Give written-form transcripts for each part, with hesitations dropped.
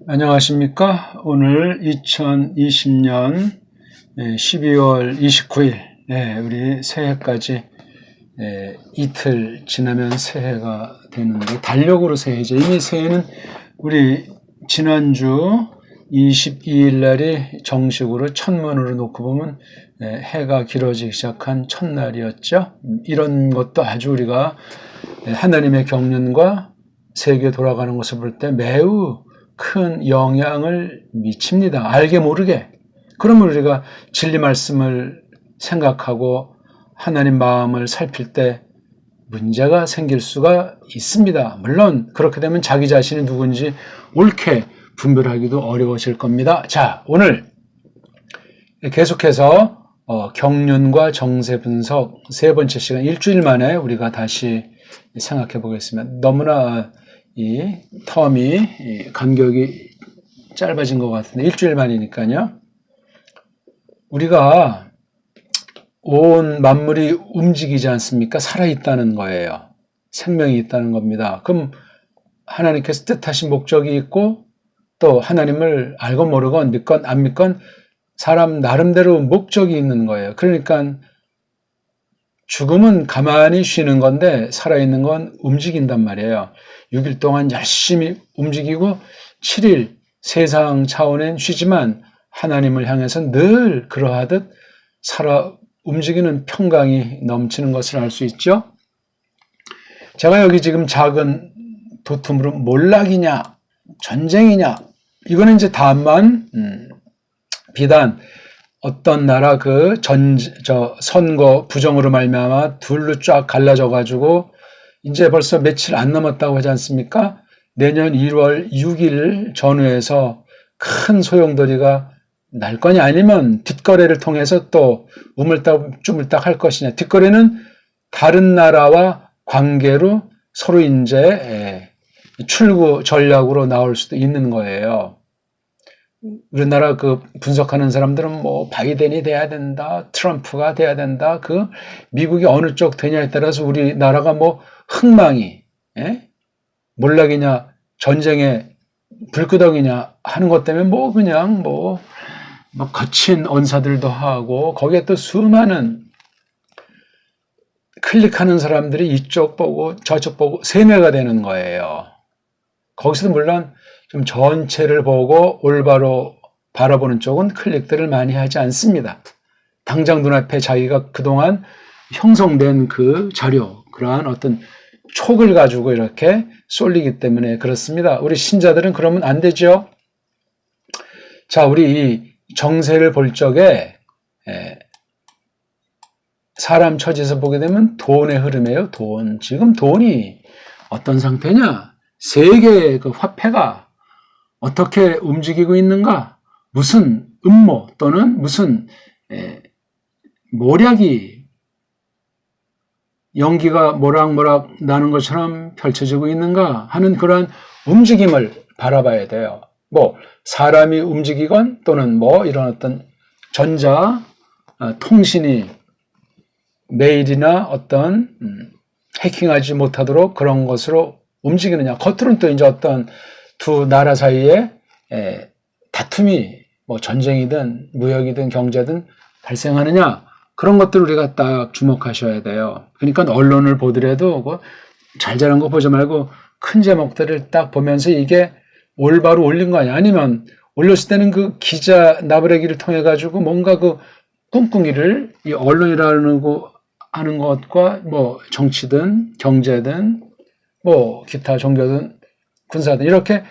안녕하십니까. 오늘 2020년 12월 29일 우리 새해까지 이틀 지나면 새해가 되는데 달력으로 새해죠. 이미 새해는 우리 지난주 22일 날이 정식으로 천문으로 놓고 보면 해가 길어지기 시작한 첫날이었죠. 이런 것도 아주 우리가 하나님의 경륜과 세계 돌아가는 것을 볼 때 매우 큰 영향을 미칩니다. 알게 모르게. 그러면 우리가 진리 말씀을 생각하고 하나님 마음을 살필 때 문제가 생길 수가 있습니다. 물론 그렇게 되면 자기 자신이 누군지 옳게 분별하기도 어려워질 겁니다. 자, 오늘 계속해서 경륜과 정세 분석 세 번째 시간, 일주일 만에 우리가 다시 생각해 보겠습니다. 너무나 이 텀이 간격이 짧아진 것 같은데 일주일 만이니까요. 우리가 온 만물이 움직이지 않습니까? 살아있다는 거예요. 생명이 있다는 겁니다. 그럼 하나님께서 뜻하신 목적이 있고 또 하나님을 알건 모르건 믿건 안 믿건 사람 나름대로 목적이 있는 거예요. 그러니까 죽음은 가만히 쉬는 건데 살아있는 건 움직인단 말이에요. 6일 동안 열심히 움직이고 7일 세상 차원엔 쉬지만 하나님을 향해서 늘 그러하듯 살아 움직이는 평강이 넘치는 것을 알 수 있죠. 제가 여기 지금 작은 도톰으로 몰락이냐 전쟁이냐 이거는 이제 다만 비단 어떤 나라 선거 부정으로 말미암아 둘로 쫙 갈라져 가지고 이제 벌써 며칠 안 남았다고 하지 않습니까? 내년 1월 6일 전후에서 큰 소용돌이가 날 거냐 아니면 뒷거래를 통해서 또 우물딱 주물딱 할 것이냐. 뒷거래는 다른 나라와 관계로 서로 이제 출구 전략으로 나올 수도 있는 거예요. 우리나라 분석하는 사람들은 뭐 바이든이 돼야 된다, 트럼프가 돼야 된다, 미국이 어느 쪽 되냐에 따라서 우리나라가 뭐 흥망이, 몰락이냐, 전쟁의 불구덩이냐 하는 것 때문에 뭐 그냥 뭐 거친 언사들도 하고 거기에 또 수많은 클릭하는 사람들이 이쪽 보고 저쪽 보고 세뇌가 되는 거예요. 거기서도 물론 좀 전체를 보고 올바로 바라보는 쪽은 클릭들을 많이 하지 않습니다. 당장 눈앞에 자기가 그동안 형성된 그 자료, 그러한 어떤 촉을 가지고 이렇게 쏠리기 때문에 그렇습니다. 우리 신자들은 그러면 안 되죠. 자, 우리 이 정세를 볼 적에 사람 처지에서 보게 되면 돈의 흐름이에요. 돈. 지금 돈이 어떤 상태냐? 세계의 그 화폐가 어떻게 움직이고 있는가? 무슨 음모 또는 무슨 모략이 연기가 모락모락 나는 것처럼 펼쳐지고 있는가 하는 그러한 움직임을 바라봐야 돼요. 뭐 사람이 움직이건 또는 뭐 이런 어떤 전자 통신이 메일이나 어떤 해킹하지 못하도록 그런 것으로 움직이느냐. 겉으로는 또 이제 어떤 두 나라 사이에 다툼이 뭐 전쟁이든 무역이든 경제든 발생하느냐. 그런 것들을 우리가 딱 주목하셔야 돼요. 그러니까 언론을 보더라도 잘 자란 거 보지 말고 큰 제목들을 딱 보면서 이게 올바로 올린 거 아니야. 아니면 올렸을 때는 그 기자 나부레기를 통해 가지고 뭔가 꿍꿍이를 이 언론이라는 거 하는 것과 뭐 정치든 경제든 뭐 기타 종교든 군사든 이렇게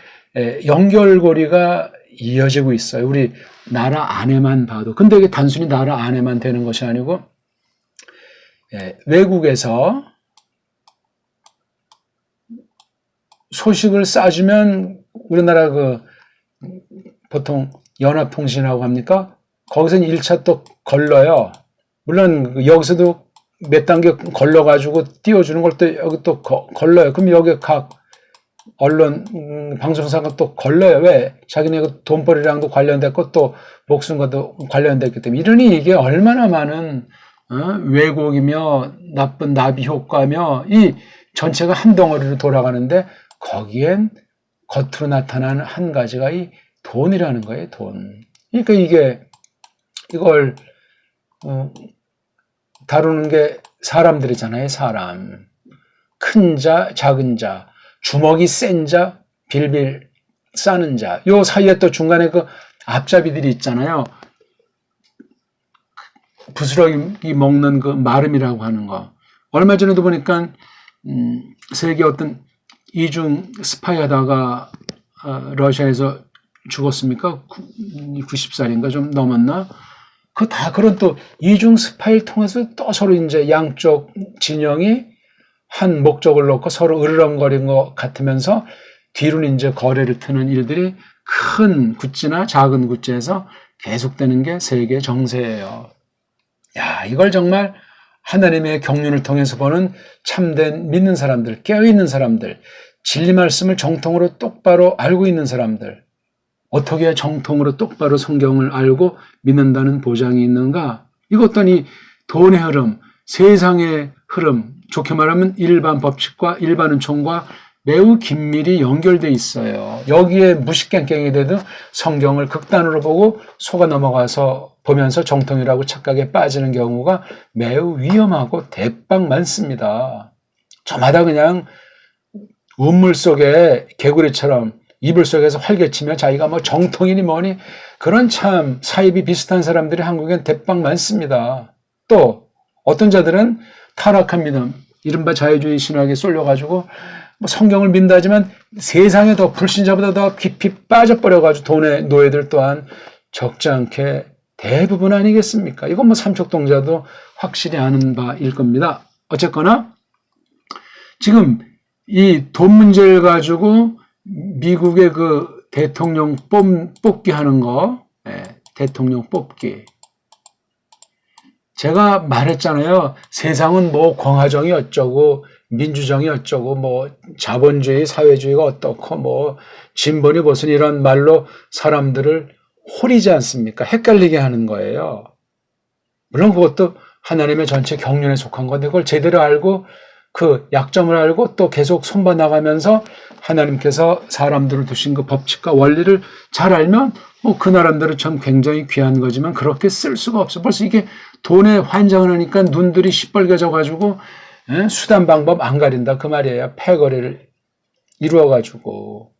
연결고리가 이어지고 있어요. 우리 나라 안에만 봐도. 근데 이게 단순히 나라 안에만 되는 것이 아니고 외국에서 소식을 싸주면 우리나라 보통 연합통신이라고 합니까? 거기서는 1차 또 걸러요. 물론 여기서도 몇 단계 걸러가지고 띄워주는 걸 또 여기 또 걸러요. 그럼 여기 각 언론 방송사가 또 걸러요. 왜? 자기네 돈벌이랑도 관련됐고 또 목숨과도 관련됐기 때문에. 이러니 이게 얼마나 많은 왜곡이며 나쁜 나비 효과며 이 전체가 한 덩어리로 돌아가는데 거기엔 겉으로 나타나는 한 가지가 이 돈이라는 거예요, 돈. 그러니까 이걸 다루는 게 사람들이잖아요, 사람. 큰 자, 작은 자, 주먹이 센 자, 빌빌 싸는 자. 요 사이에 또 중간에 그 앞잡이들이 있잖아요. 부스러기 먹는 그 마름이라고 하는 거. 얼마 전에도 보니까 세계 어떤 이중 스파이 하다가 러시아에서 죽었습니까? 90살인가 좀 넘었나? 그런 또 이중 스파이를 통해서 또 서로 이제 양쪽 진영이 한 목적을 놓고 서로 으르렁거리는 것 같으면서 뒤로는 이제 거래를 트는 일들이 큰 굿즈나 작은 굿즈에서 계속되는 게 세계 정세예요. 야, 이걸 정말 하나님의 경륜을 통해서 보는 참된 믿는 사람들, 깨어있는 사람들, 진리 말씀을 정통으로 똑바로 알고 있는 사람들, 어떻게 정통으로 똑바로 성경을 알고 믿는다는 보장이 있는가? 이것도 이 돈의 흐름, 세상의 흐름, 좋게 말하면 일반 법칙과 일반 은총과 매우 긴밀히 연결돼 있어요. 여기에 무식갱갱이 돼도 성경을 극단으로 보고 속아 넘어가서 보면서 정통이라고 착각에 빠지는 경우가 매우 위험하고 대빵 많습니다. 저마다 그냥 우물 속에 개구리처럼 이불 속에서 활개치며 자기가 뭐 정통이니 뭐니 그런 참 사입이 비슷한 사람들이 한국엔 대빵 많습니다. 또 어떤 자들은 타락한 믿음, 이른바 자유주의 신학에 쏠려가지고 뭐 성경을 믿는다지만 세상에 더 불신자보다 더 깊이 빠져버려가지고 돈의 노예들 또한 적지 않게 대부분 아니겠습니까? 이건 뭐 삼척동자도 확실히 아는 바일 겁니다. 어쨌거나 지금 이 돈 문제를 가지고 미국의 그 대통령 뽑기 하는 거, 대통령 뽑기. 제가 말했잖아요. 세상은 뭐 공화정이 어쩌고 민주정이 어쩌고 뭐 자본주의 사회주의가 어떻고 뭐 진보니 무슨 이런 말로 사람들을 호리지 않습니까? 헷갈리게 하는 거예요. 물론 그것도 하나님의 전체 경륜에 속한 건데 그걸 제대로 알고 그 약점을 알고 또 계속 손봐 나가면서 하나님께서 사람들을 두신 그 법칙과 원리를 잘 알면 그 나름대로 참 굉장히 귀한 거지만 그렇게 쓸 수가 없어. 벌써 이게 돈에 환장을 하니까 눈들이 시뻘개져 가지고 수단 방법 안 가린다 그 말이에요. 패거래를 이루어 가지고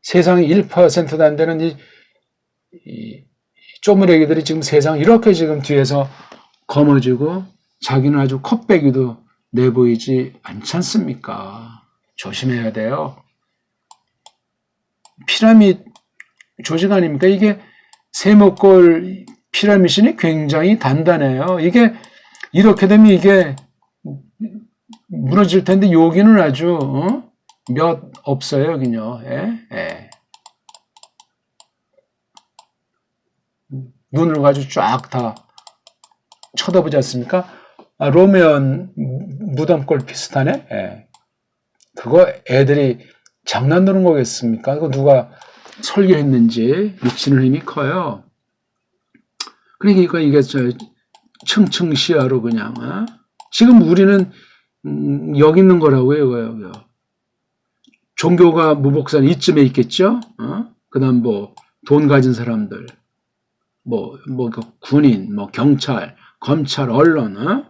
세상에 1%도 안 되는 이 쪼무레기들이 지금 세상 이렇게 지금 뒤에서 거머쥐고 자기는 아주 컵배기도 내보이지 않지 않습니까? 조심해야 돼요. 피라밋 조직 아닙니까? 이게 세모골 피라미신이 굉장히 단단해요. 이게 이렇게 되면 이게 무너질 텐데 여기는 아주 몇 없어요, 여기는요. 눈을 가지고 쫙 다 쳐다보지 않습니까? 로메온 무덤골 비슷하네. 그거 애들이 장난 노는 거겠습니까? 그거 누가 설계했는지 미치는 힘이 커요. 그러니까 이게 층층 시야로 그냥 지금 우리는 여기 있는 거라고요, 이거요. 종교가 무복산 이쯤에 있겠죠. 그다음 뭐 돈 가진 사람들, 뭐 군인, 뭐 경찰, 검찰, 언론,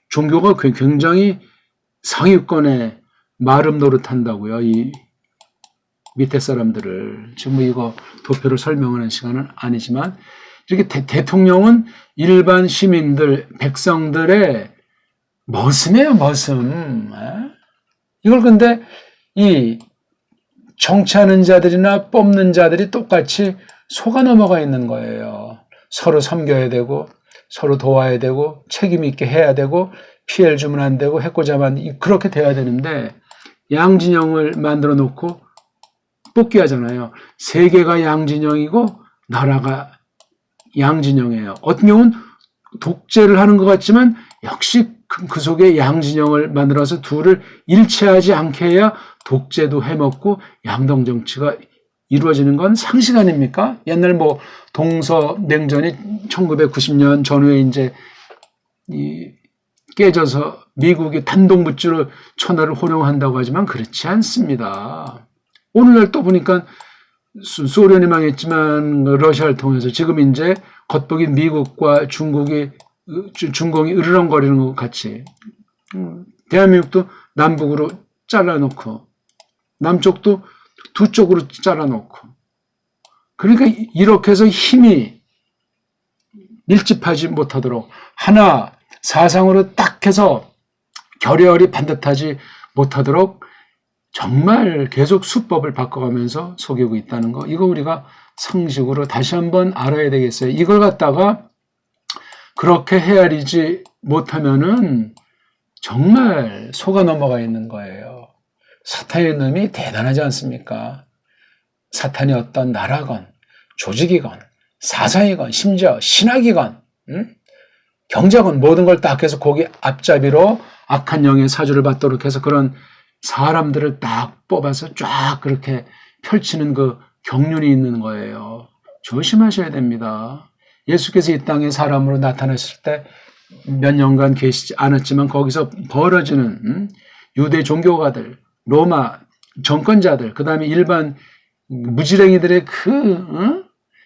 종교가 굉장히 상위권에 마름 노릇한다고요. 이 밑에 사람들을 지금 이거 도표를 설명하는 시간은 아니지만 이렇게 대통령은 일반 시민들, 백성들의 머슴이에요, 머슴. 이걸 근데 이 정치하는 자들이나 뽑는 자들이 똑같이 속아 넘어가 있는 거예요. 서로 섬겨야 되고 서로 도와야 되고 책임 있게 해야 되고 피해를 주면 안 되고 해코자만 그렇게 돼야 되는데 양진영을 만들어 놓고 뽑기 하잖아요. 세계가 양진영이고 나라가 양진영이에요. 어떤 경우는 독재를 하는 것 같지만 역시 그 속에 양진영을 만들어서 둘을 일체하지 않게 해야 독재도 해먹고 양동정치가 이루어지는 건 상식 아닙니까? 옛날 뭐 동서냉전이 1990년 전후에 이제 깨져서 미국이 단독 무찌로 천하를 호령한다고 하지만 그렇지 않습니다. 오늘날 또 보니까 소련이 망했지만 러시아를 통해서 지금 이제 겉보기 미국과 중공이 으르렁거리는 것 같이 대한민국도 남북으로 잘라놓고 남쪽도 두 쪽으로 잘라놓고 그러니까 이렇게 해서 힘이 밀집하지 못하도록 하나 사상으로 딱 해서 결여리 반듯하지 못하도록 정말 계속 수법을 바꿔가면서 속이고 있다는 거, 이거 우리가 상식으로 다시 한번 알아야 되겠어요. 이걸 갖다가 그렇게 헤아리지 못하면은 정말 속아 넘어가 있는 거예요. 사탄의 놈이 대단하지 않습니까? 사탄이 어떤 나라건 조직이건 사상이건 심지어 신학이건 경제건 모든 걸 딱 해서 거기 앞잡이로 악한 영의 사주를 받도록 해서 그런 사람들을 딱 뽑아서 쫙 그렇게 펼치는 그 경륜이 있는 거예요. 조심하셔야 됩니다. 예수께서 이 땅에 사람으로 나타나실 때 몇 년간 계시지 않았지만 거기서 벌어지는 유대 종교가들, 로마 정권자들, 그 다음에 일반 무지랭이들의 그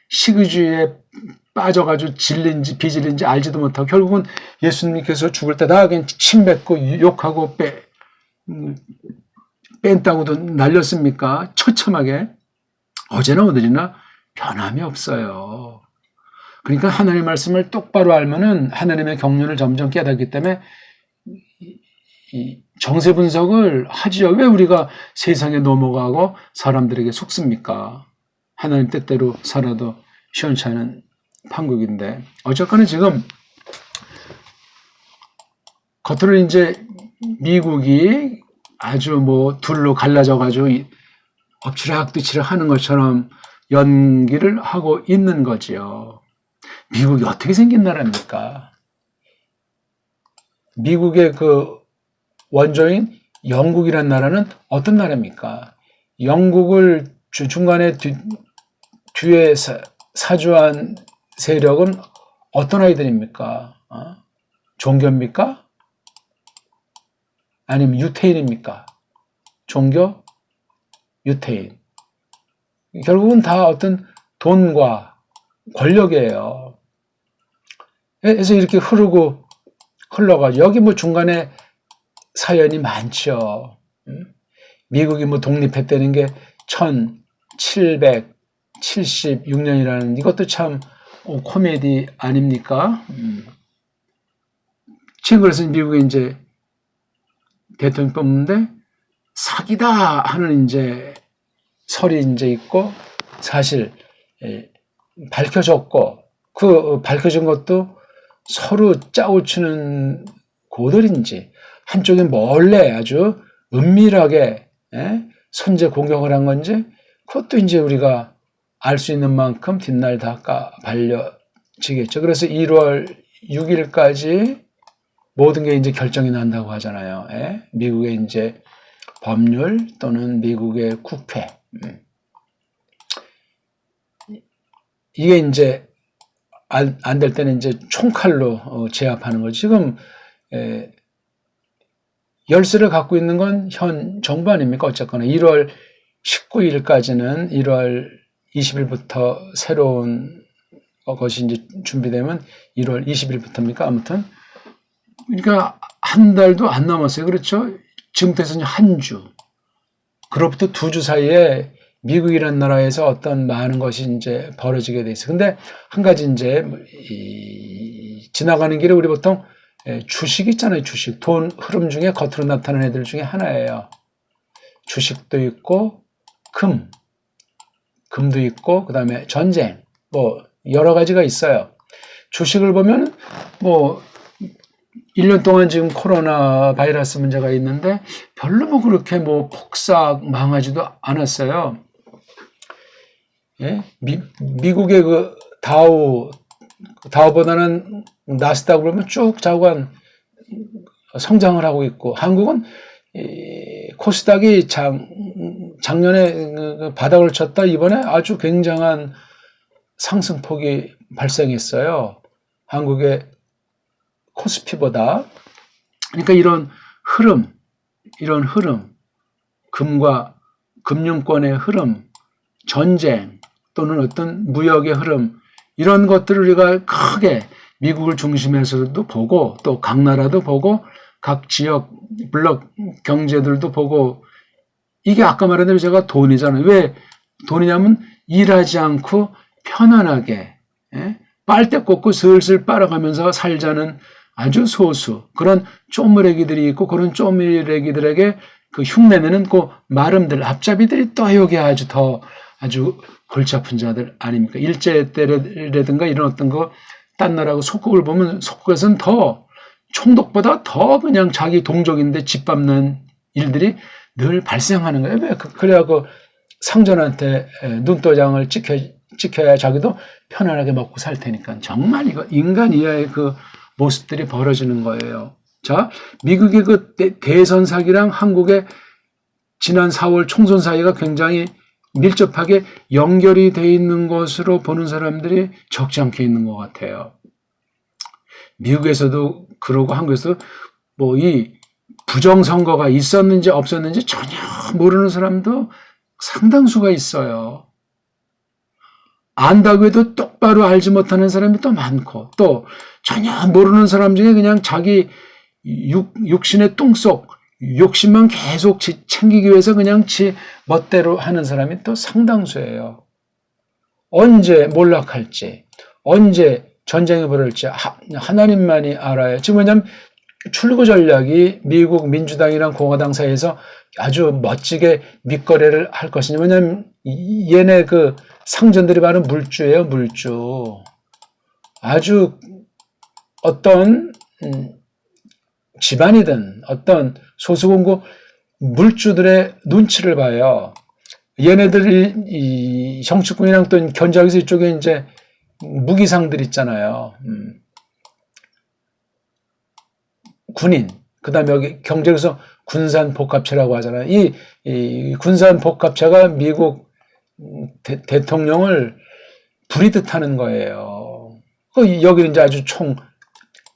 시기주의에 빠져가지고 질린지 비질린지 알지도 못하고 결국은 예수님께서 죽을 때 다 그냥 침 뱉고 욕하고 뺀다고도 날렸습니까? 처참하게. 어제나 오늘이나 변함이 없어요. 그러니까 하나님의 말씀을 똑바로 알면은 하나님의 경륜을 점점 깨닫기 때문에 이 정세 분석을 하지요. 왜 우리가 세상에 넘어가고 사람들에게 속습니까? 하나님 뜻대로 살아도 시원치 않은 판국인데 어쨌거나 지금 겉으로 이제 미국이 아주 뭐 둘로 갈라져 가지고 엎치락뒤치락 하는 것처럼 연기를 하고 있는 거지요. 미국이 어떻게 생긴 나라입니까? 미국의 그 원조인 영국이란 나라는 어떤 나라입니까? 영국을 중간에 뒤에 사주한 세력은 어떤 아이들입니까? 종교입니까? 아니면 유태인입니까? 종교? 유태인. 결국은 다 어떤 돈과 권력이에요. 그래서 이렇게 흘러가지고 여기 뭐 중간에 사연이 많죠. 미국이 뭐 독립했다는 게 1776년이라는 이것도 참 코미디 아닙니까? 지금 그래서 미국에 이제 대통령 뽑는데 사기다 하는 이제 설이 이제 있고 사실 밝혀졌고 그 밝혀진 것도 서로 짜고치는 고들인지 한쪽이 몰래 아주 은밀하게 선제 공격을 한 건지 그것도 이제 우리가 알 수 있는 만큼 뒷날 다 발려지겠죠. 그래서 1월 6일까지 모든 게 이제 결정이 난다고 하잖아요. 미국의 이제 법률 또는 미국의 국회. 이게 이제 안 될 때는 이제 총칼로 제압하는 거죠. 지금 열쇠를 갖고 있는 건 현 정부 아닙니까? 어쨌거나 1월 19일까지는 1월 20일부터 새로운 것이 이제 준비되면 1월 20일부터입니까? 아무튼 그러니까 한 달도 안 남았어요. 그렇죠? 지금부터는 한 주. 그로부터 2주 사이에 미국이라는 나라에서 어떤 많은 것이 이제 벌어지게 돼 있어요. 근데 한 가지 이제 지나가는 길에 우리 보통 주식 있잖아요. 주식. 돈 흐름 중에 겉으로 나타나는 애들 중에 하나예요. 주식도 있고 금도 있고 그다음에 전쟁 뭐 여러 가지가 있어요. 주식을 보면 뭐 1년 동안 지금 코로나 바이러스 문제가 있는데 별로 뭐 그렇게 뭐 폭삭 망하지도 않았어요. 미국의 그 다우보다는 나스닥을 보면 쭉 자관 성장을 하고 있고 한국은 코스닥이 작년에 바닥을 쳤다 이번에 아주 굉장한 상승폭이 발생했어요. 한국의 코스피보다. 그러니까 이런 흐름, 금과 금융권의 흐름, 전쟁 또는 어떤 무역의 흐름 이런 것들을 우리가 크게 미국을 중심해서도 보고 또 각 나라도 보고 각 지역 블록 경제들도 보고 이게 아까 말한 대로 제가 돈이잖아요. 왜 돈이냐면 일하지 않고 편안하게 빨대 꽂고 슬슬 빨아가면서 살자는 아주 소수 그런 쪼무레기들이 있고 그런 쪼무레기들에게 그 흉내내는 그 마름들 앞잡이들이 또 여기 아주 골치 아픈 자들 아닙니까? 일제 때라든가 이런 어떤 거 딴 나라하고 속국을 보면 속국에서는 더 총독보다 더 그냥 자기 동족인데 짓밟는 일들이 늘 발생하는 거예요. 왜? 그래야 그 상전한테 눈도장을 찍혀야 자기도 편안하게 먹고 살 테니까. 정말 이거 인간 이하의 그 모습들이 벌어지는 거예요. 자, 미국의 그 대선 사기랑 한국의 지난 4월 총선 사이가 굉장히 밀접하게 연결이 돼 있는 것으로 보는 사람들이 적지 않게 있는 것 같아요. 미국에서도 그러고 한국에서도 뭐 이 부정선거가 있었는지 없었는지 전혀 모르는 사람도 상당수가 있어요. 안다고 해도 똑바로 알지 못하는 사람이 또 많고 또 전혀 모르는 사람 중에 그냥 자기 육신의 뚱속 욕심만 계속 챙기기 위해서 그냥 지 멋대로 하는 사람이 또 상당수예요. 언제 몰락할지 언제 전쟁이 벌어질지 하나님만이 알아요. 지금 왜냐하면 출구 전략이 미국 민주당이랑 공화당 사이에서 아주 멋지게 밑거래를 할 것이냐. 왜냐하면 얘네 그 상전들이 바로 물주예요. 물주. 아주 어떤 집안이든 어떤 소수공고 물주들의 눈치를 봐요. 얘네들이 이 정치권이랑 또 견제하기 위해서 이쪽에 이제 무기상들 있잖아요. 군인, 그 다음에 여기 경제에서 군산복합체라고 하잖아요. 이 군산복합체가 미국 대통령을 부리듯 하는 거예요. 여기 이제 아주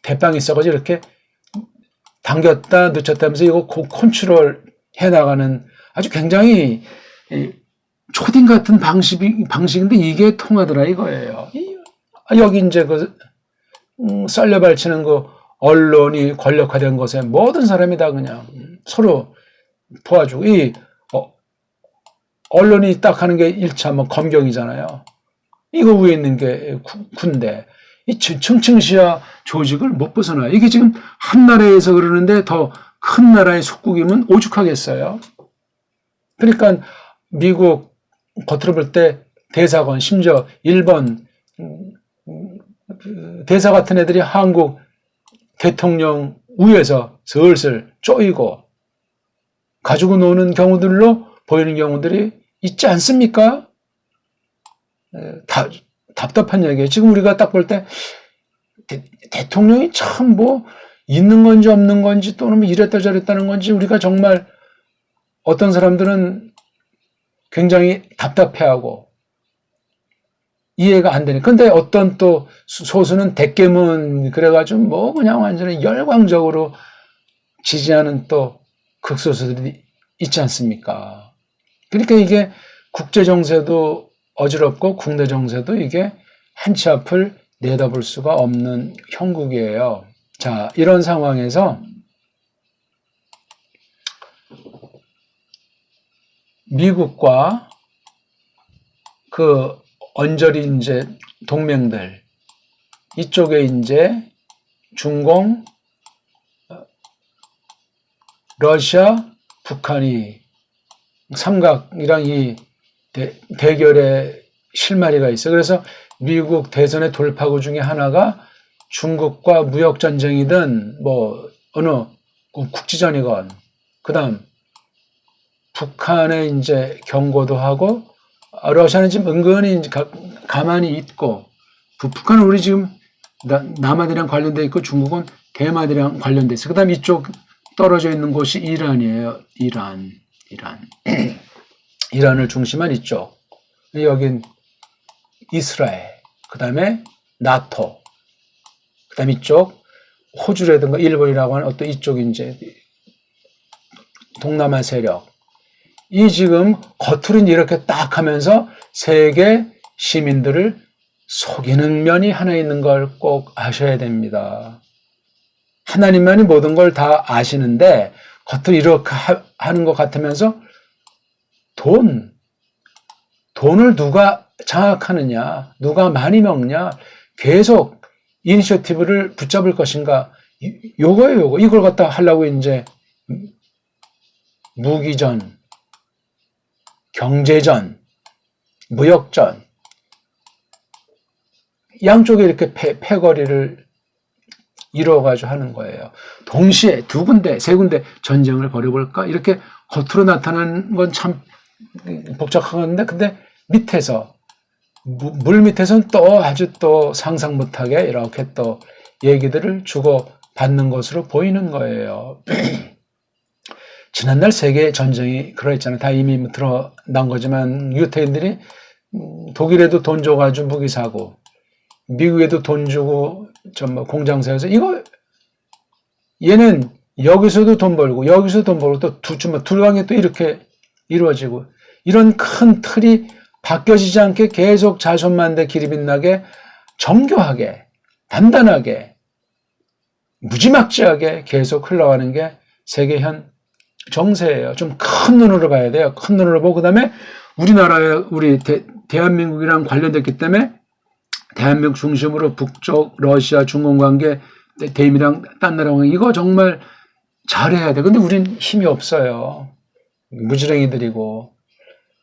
대빵이 있어가지고 이렇게 당겼다, 늦췄다 하면서 이거 컨트롤 해 나가는 아주 굉장히 초딩 같은 방식인데 이게 통하더라 이거예요. 여기 이제 썰려 발치는 언론이 권력화된 것에 모든 사람이 다 그냥 서로 도와주고 언론이 딱 하는 게 1차 검경이잖아요. 이거 위에 있는 게 군대. 이 층층시야 조직을 못 벗어나요. 이게 지금 한 나라에서 그러는데 더 큰 나라의 속국이면 오죽하겠어요. 그러니까 미국 겉으로 볼 때 대사관 심지어 일본 대사 같은 애들이 한국 대통령 위에서 슬슬 쪼이고 가지고 노는 경우들로 보이는 경우들이 있지 않습니까? 답답한 얘기예요. 지금 우리가 딱 볼 때 대통령이 참 있는 건지 없는 건지 또는 이랬다 저랬다는 건지 우리가 정말 어떤 사람들은 굉장히 답답해하고 이해가 안 되네. 근데 어떤 또 소수는 대깨문 그래가지고 그냥 완전히 열광적으로 지지하는 또 극소수들이 있지 않습니까? 그러니까 이게 국제 정세도 어지럽고 국내 정세도 이게 한치 앞을 내다볼 수가 없는 형국이에요. 자, 이런 상황에서 미국과 그 언저리 이제 동맹들 이쪽에 이제 중공, 러시아, 북한이 삼각이랑 이 대결의 실마리가 있어요. 그래서 미국 대선의 돌파구 중에 하나가 중국과 무역 전쟁이든 어느 국지전이건 그다음 북한에 이제 경고도 하고 러시아는 지금 은근히 이제 가만히 있고 북한은 우리 지금 남한이랑 관련돼 있고 중국은 대만이랑 관련돼 있어요. 그다음 이쪽 떨어져 있는 곳이 이란이에요. 이란을 중심한 이쪽. 여긴 이스라엘. 그다음에 나토. 그다음 이쪽 호주라든가 일본이라고 하는 어떤 이쪽 이제 동남아 세력. 이 지금 겉으로는 이렇게 딱 하면서 세계 시민들을 속이는 면이 하나 있는 걸 꼭 아셔야 됩니다. 하나님만이 모든 걸 다 아시는데 겉으로 이렇게 하는 것 같으면서 돈을 누가 장악하느냐, 누가 많이 먹냐, 계속 이니셔티브를 붙잡을 것인가, 요거예요, 요거. 이걸 갖다 하려고 이제 무기전, 경제전, 무역전, 양쪽에 이렇게 패거리를 이루어가지고 하는 거예요. 동시에 두 군데, 세 군데 전쟁을 벌여볼까? 이렇게 겉으로 나타나는 건 참 복잡한 건데, 근데 밑에서, 물 밑에서는 또 아주 또 상상 못하게 이렇게 또 얘기들을 주고 받는 것으로 보이는 거예요. 지난날 세계 전쟁이 그러했잖아요. 다 이미 드러난 거지만 유태인들이 독일에도 돈 줘가지고 무기 사고 미국에도 돈 주고 공장 세워서 이거 얘는 여기서도 돈 벌고 여기서도 돈 벌고 또 둘방에 또 이렇게 이루어지고 이런 큰 틀이 바뀌어지지 않게 계속 자손만대 길이 빛나게 정교하게 단단하게 무지막지하게 계속 흘러가는 게 세계 현 정세예요. 좀 큰 눈으로 봐야 돼요. 큰 눈으로 보고 그다음에 우리나라에 우리 대한민국이랑 관련됐기 때문에 대한민국 중심으로 북쪽 러시아 중공 관계 대임이랑 딴 나라 관계 이거 정말 잘해야 돼. 근데 우린 힘이 없어요. 무지랭이들이고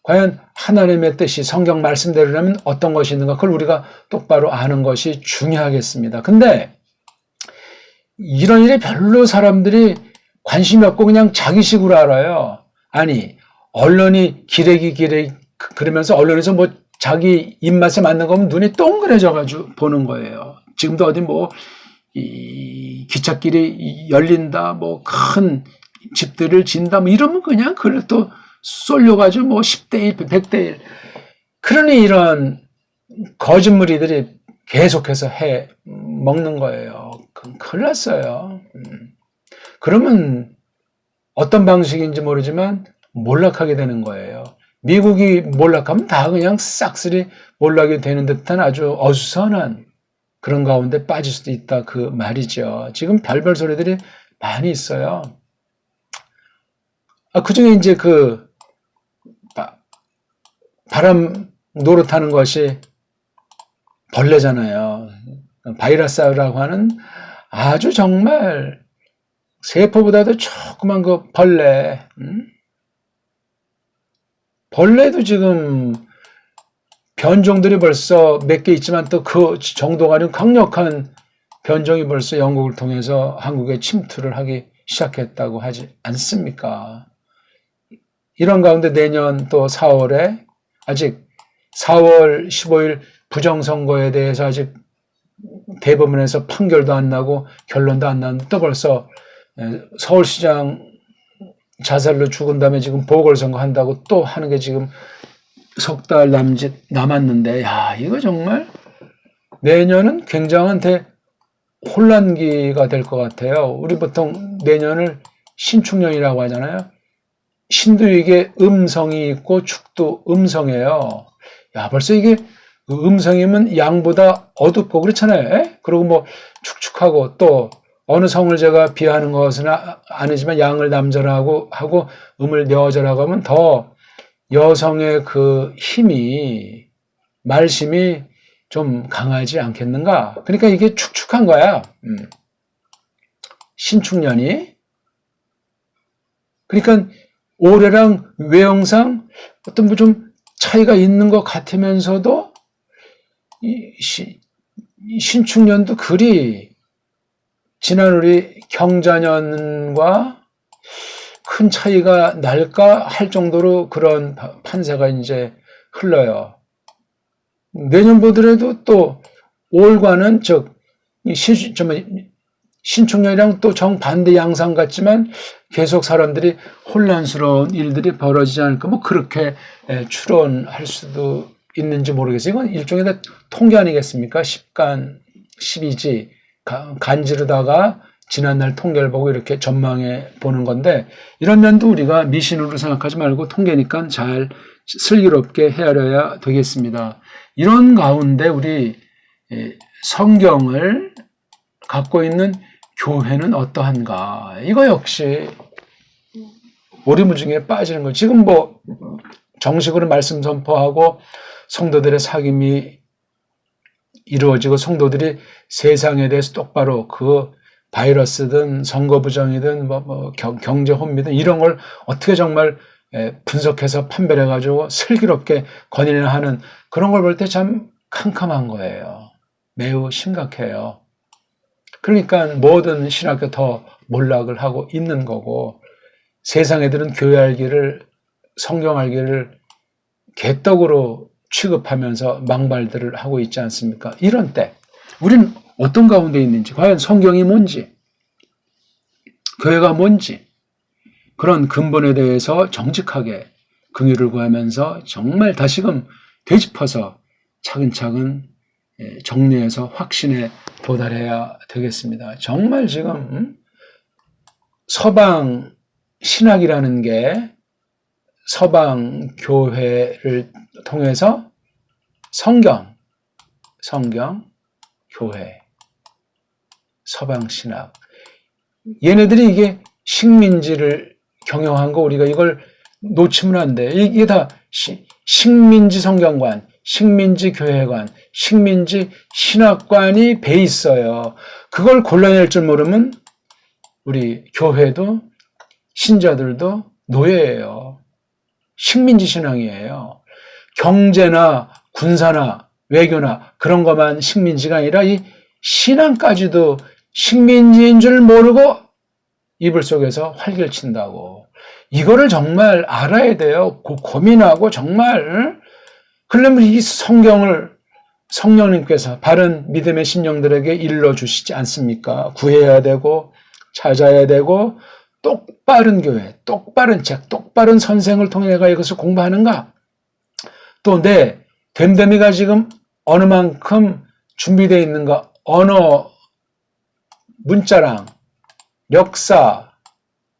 과연 하나님의 뜻이 성경 말씀대로라면 어떤 것이 있는가 그걸 우리가 똑바로 아는 것이 중요하겠습니다. 근데 이런 일에 별로 사람들이 관심이 없고 그냥 자기식으로 알아요. 아니 언론이 기레기 그러면서 언론에서 뭐 자기 입맛에 맞는 거면 눈이 동그래져가지고 보는 거예요. 지금도 어디 뭐 이 기찻길이 열린다, 뭐 큰 집들을 진다, 뭐 이러면 그냥 그걸 또 쏠려가지고 뭐 10대 1, 100대 1. 그러니 이런 거짓무리들이 계속해서 해 먹는 거예요. 큰일 났어요. 그러면 어떤 방식인지 모르지만 몰락하게 되는 거예요. 미국이 몰락하면 다 그냥 싹쓸이 몰락이 되는 듯한 아주 어수선한 그런 가운데 빠질 수도 있다 그 말이죠. 지금 별별 소리들이 많이 있어요. 그중에 이제 그 바람 노릇하는 것이 벌레잖아요. 바이러스라고 하는 아주 정말 세포보다도 조그만 그 벌레. 벌레도 지금 변종들이 벌써 몇 개 있지만 또 그 정도가 아니고 강력한 변종이 벌써 영국을 통해서 한국에 침투를 하기 시작했다고 하지 않습니까? 이런 가운데 내년 또 4월에 아직 4월 15일 부정선거에 대해서 아직 대법원에서 판결도 안 나고 결론도 안 나는데 또 벌써 서울시장 자살로 죽은 다음에 지금 보궐선거 한다고 또 하는 게 지금 석 달 남짓 남았는데, 야, 이거 정말 내년은 굉장한 혼란기가 될 것 같아요. 우리 보통 내년을 신축년이라고 하잖아요. 신도 이게 음성이 있고 축도 음성이에요. 야, 벌써 이게 음성이면 양보다 어둡고 그렇잖아요. 에? 그리고 뭐 축축하고 또 어느 성을 제가 비하하는 것은 아니지만 양을 남자라고 하고 음을 여자라고 하면 더 여성의 그 힘이 말심이 좀 강하지 않겠는가? 그러니까 이게 축축한 거야. 신축년이. 그러니까 올해랑 외형상 어떤 뭐 좀 차이가 있는 것 같으면서도 신축년도 그리 지난 우리 경자년과 큰 차이가 날까 할 정도로 그런 판세가 이제 흘러요. 내년 보더라도 또 올과는 신축년이랑 또 정반대 양상 같지만 계속 사람들이 혼란스러운 일들이 벌어지지 않을까 뭐 그렇게 추론할 수도 있는지 모르겠어요. 이건 일종의 통계 아니겠습니까? 10간 12지 간지르다가 지난날 통계를 보고 이렇게 전망해 보는 건데 이런 면도 우리가 미신으로 생각하지 말고 통계니까 잘 슬기롭게 헤아려야 되겠습니다. 이런 가운데 우리 성경을 갖고 있는 교회는 어떠한가? 이거 역시 오리무중에 빠지는 거예요. 지금 뭐 정식으로 말씀 선포하고 성도들의 사귐이 이루어지고 성도들이 세상에 대해서 똑바로 그 바이러스든 선거 부정이든 경제 혼미든 이런 걸 어떻게 정말 분석해서 판별해가지고 슬기롭게 건의를 하는 그런 걸 볼 때 참 캄캄한 거예요. 매우 심각해요. 그러니까 모든 신학교 더 몰락을 하고 있는 거고 세상 애들은 교회 알기를 성경 알기를 개떡으로 취급하면서 망발들을 하고 있지 않습니까? 이런 때 우리는 어떤 가운데 있는지 과연 성경이 뭔지 교회가 뭔지 그런 근본에 대해서 정직하게 긍휼을 구하면서 정말 다시금 되짚어서 차근차근 정리해서 확신에 도달해야 되겠습니다. 정말 지금 서방 신학이라는 게 서방 교회를 통해서 성경, 교회, 서방 신학 얘네들이 이게 식민지를 경영한 거 우리가 이걸 놓치면 안 돼. 이게 다 식민지 성경관, 식민지 교회관, 식민지 신학관이 배 있어요. 그걸 골라낼 줄 모르면 우리 교회도 신자들도 노예예요. 식민지 신앙이에요. 경제나 군사나 외교나 그런 것만 식민지가 아니라 이 신앙까지도 식민지인 줄 모르고 이불 속에서 활개를 친다고. 이거를 정말 알아야 돼요. 고민하고 정말 그러려면 이 성경을 성령님께서 바른 믿음의 심령들에게 일러주시지 않습니까? 구해야 되고 찾아야 되고 똑바른 교회, 똑바른 책, 똑바른 선생을 통해 내가 이것을 공부하는가? 또 내 됨됨이가 지금 어느 만큼 준비되어 있는가? 언어, 문자랑, 역사,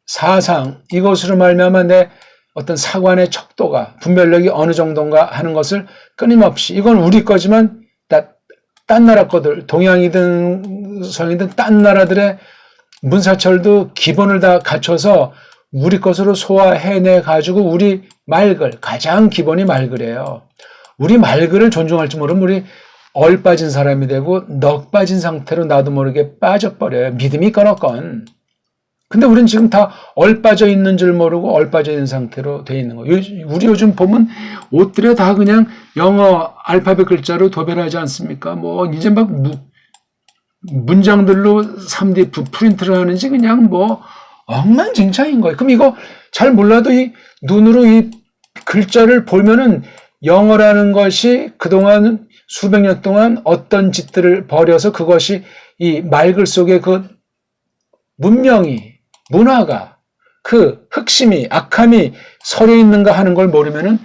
사상 이것으로 말미암아 내 어떤 사관의 척도가 분별력이 어느 정도인가 하는 것을 끊임없이 이건 우리 거지만 딴 나라 거들 동양이든 서양이든 딴 나라들의 문사철도 기본을 다 갖춰서 우리 것으로 소화해내 가지고 우리 말글 가장 기본이 말글이에요. 우리 말글을 존중할 줄 모르면 우리 얼 빠진 사람이 되고 넋 빠진 상태로 나도 모르게 빠져버려요. 믿음이 끊었건. 근데 우리는 지금 다 얼 빠져 있는 줄 모르고 얼 빠져 있는 상태로 돼 있는 거예요. 우리 요즘 보면 옷들에 다 그냥 영어 알파벳 글자로 도배하지 않습니까? 뭐 이제 막 문장들로 3D 프린트를 하는지 그냥 뭐 엉망진창인 거예요. 그럼 이거 잘 몰라도 이 눈으로 이 글자를 보면은 영어라는 것이 그동안 수백 년 동안 어떤 짓들을 벌여서 그것이 이 말글 속에 그 문명이 문화가 그 흑심이 악함이 서려 있는가 하는 걸 모르면은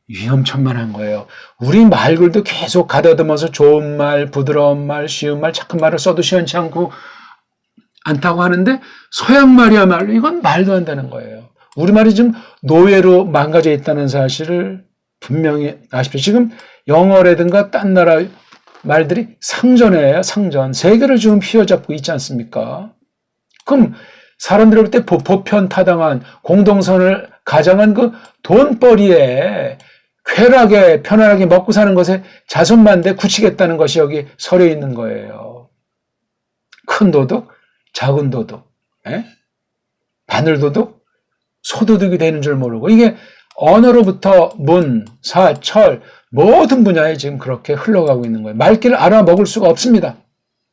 위험천만한 거예요. 우리 말글도 계속 가다듬어서 좋은 말, 부드러운 말, 쉬운 말, 착한 말을 써도 시원치 않다고 하는데 서양 말이야말로 이건 말도 안 되는 거예요. 우리말이 지금 노예로 망가져 있다는 사실을 분명히 아십시오. 지금 영어라든가 딴 나라 말들이 상전이에요. 상전. 세계를 지금 휘어잡고 있지 않습니까? 그럼 사람들이 볼 때 보편 타당한 공동선을 가장한 그 돈벌이에 쾌락에 편안하게 먹고 사는 것에 자손만대 굳히겠다는 것이 여기 서려 있는 거예요. 큰 도둑, 작은 도둑, 바늘 도둑, 소도둑이 되는 줄 모르고 이게 언어로부터 문, 사, 철 모든 분야에 지금 그렇게 흘러가고 있는 거예요. 말귀를 알아먹을 수가 없습니다.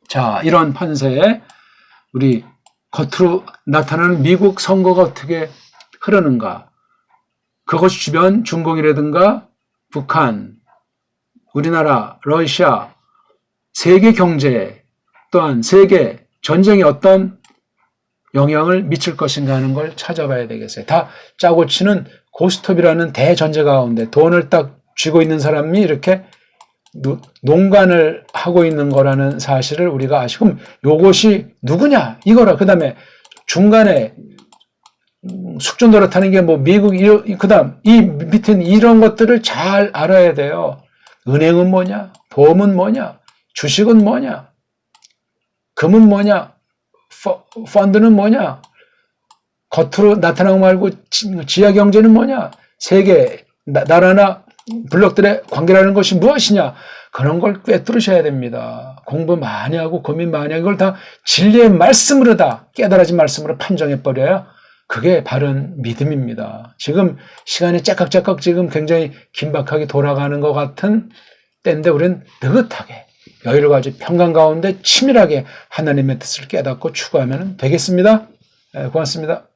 자, 이런 판세에 우리 겉으로 나타나는 미국 선거가 어떻게 흐르는가? 그것이 주변 중국이라든가 북한, 우리나라, 러시아, 세계 경제 또한 세계 전쟁에 어떤 영향을 미칠 것인가 하는 걸 찾아봐야 되겠어요. 다 짜고 치는 고스톱이라는 대전제 가운데 돈을 딱 쥐고 있는 사람이 이렇게 농간을 하고 있는 거라는 사실을 우리가 아시고, 그럼 요것이 누구냐? 이거라. 그 다음에 중간에 숙주 노릇하는 게 뭐 미국, 그 다음 이 밑에 이런 것들을 잘 알아야 돼요. 은행은 뭐냐? 보험은 뭐냐? 주식은 뭐냐? 금은 뭐냐? 펀드는 뭐냐? 겉으로 나타나고 말고 지하 경제는 뭐냐? 세계, 나라나 블록들의 관계라는 것이 무엇이냐? 그런 걸 꿰뚫으셔야 됩니다. 공부 많이 하고 고민 많이 하고 이걸 다 진리의 말씀으로 다 깨달아진 말씀으로 판정해버려야 그게 바른 믿음입니다. 지금 시간이 째깍째깍 지금 굉장히 긴박하게 돌아가는 것 같은 때인데 우리는 느긋하게 여유를 가지고 평강 가운데 치밀하게 하나님의 뜻을 깨닫고 추구하면 되겠습니다. 고맙습니다.